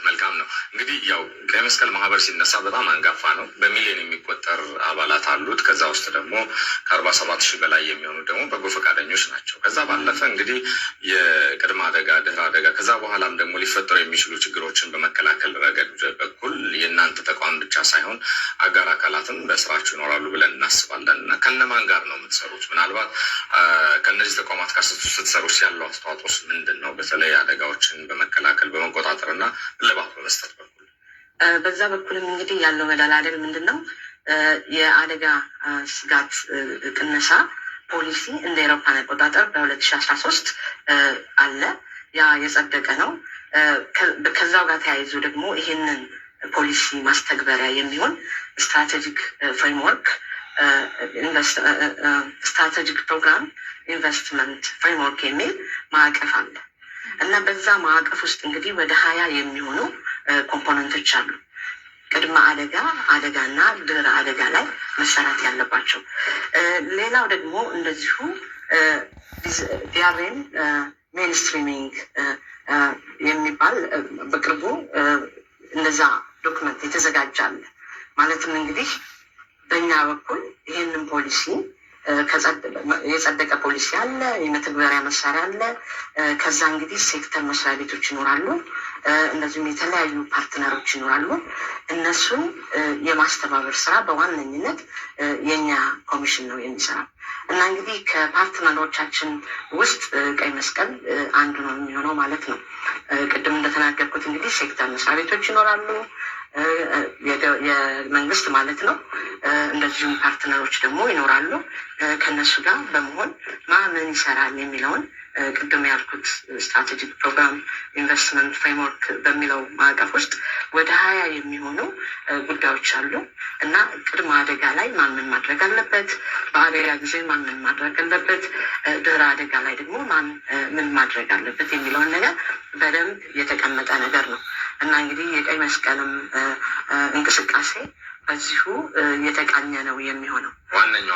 መልካም ነው። እንግዲህ ያው ቀይ መስቀል ማህበር ሲነሳ በጣም አንጋፋ ነው። በሚሊዮን የሚቆጠር አባላት አሉት። ከዛ ውስጥ ደግሞ ከ47,000 በላይ የሚሆኑ ደግሞ በጎ ፈቃደኞች ናቸው። ከዛ ባለፈ እንግዲህ የቅድመ አደጋ፣ ድህረ አደጋ ከዛ በኋላም ደግሞ ሊፈጠሩ የሚችሉ ችግሮችን በመከላከል ረገድ በኩል የእናንተ ተቋም ብቻ ሳይሆን አጋር አካላትም በስራችሁ ይኖራሉ ብለን እናስባለን። እና ከነማን ጋር ነው የምትሰሩት? ምናልባት ከእነዚህ ተቋማት ጋር ስትሰሩ ያለው አስተዋጽኦ ምንድን ነው? በተለይ አደጋዎችን በመከላከል በመቆጣጠር እና እልባት በመስጠት በኩል በዛ በኩልም እንግዲህ ያለው መደላደል ምንድን ነው? የአደጋ ስጋት ቅነሳ ፖሊሲ እንደ አውሮፓውያን አቆጣጠር በ2013 አለ። ያ የጸደቀ ነው። ከዛው ጋር ተያይዞ ደግሞ ይሄንን ፖሊሲ ማስተግበሪያ የሚሆን ስትራቴጂክ ፍሬምወርክ ስትራቴጂክ ፕሮግራም ኢንቨስትመንት ፍሬምወርክ የሚል ማዕቀፍ አለ እና በዛ ማዕቀፍ ውስጥ እንግዲህ ወደ 20 የሚሆኑ ኮምፖነንቶች አሉ። ቅድመ አደጋ፣ አደጋና ድህረ አደጋ ላይ መሰራት ያለባቸው። ሌላው ደግሞ እንደዚሁ ዲአርኤም ሜንስትሪሚንግ የሚባል በቅርቡ እንደዛ ዶክመንት የተዘጋጃለ። ማለትም እንግዲህ በእኛ በኩል ይህንን ፖሊሲ የጸደቀ ፖሊሲ አለ፣ የመተግበሪያ መሳሪያ አለ። ከዛ እንግዲህ ሴክተር መስሪያ ቤቶች ይኖራሉ፣ እንደዚሁም የተለያዩ ፓርትነሮች ይኖራሉ። እነሱን የማስተባበር ስራ በዋነኝነት የኛ ኮሚሽን ነው የሚሰራው እና እንግዲህ ከፓርትነሮቻችን ውስጥ ቀይ መስቀል አንዱ ነው የሚሆነው ማለት ነው። ቅድም እንደተናገርኩት እንግዲህ ሴክተር መስሪያ ቤቶች ይኖራሉ፣ የመንግስት ማለት ነው። እንደዚሁም ፓርትነሮች ደግሞ ይኖራሉ። ከነሱ ጋር በመሆን ምን ይሰራል የሚለውን ቅድም ያልኩት ስትራቴጂክ ፕሮግራም ኢንቨስትመንት ፍሬምወርክ በሚለው ማዕቀፍ ውስጥ ወደ 20 የሚሆኑ ጉዳዮች አሉ እና ቅድመ አደጋ ላይ ምን ማድረግ አለበት፣ በአደጋ ጊዜ ምን ማድረግ አለበት፣ ድህረ አደጋ ላይ ደግሞ ምን ማድረግ አለበት የሚለውን ነገር በደንብ የተቀመጠ ነገር ነው እና እንግዲህ የቀይ መስቀልም እንቅስቃሴ በዚሁ የተቃኘ ነው የሚሆነው። ዋነኛው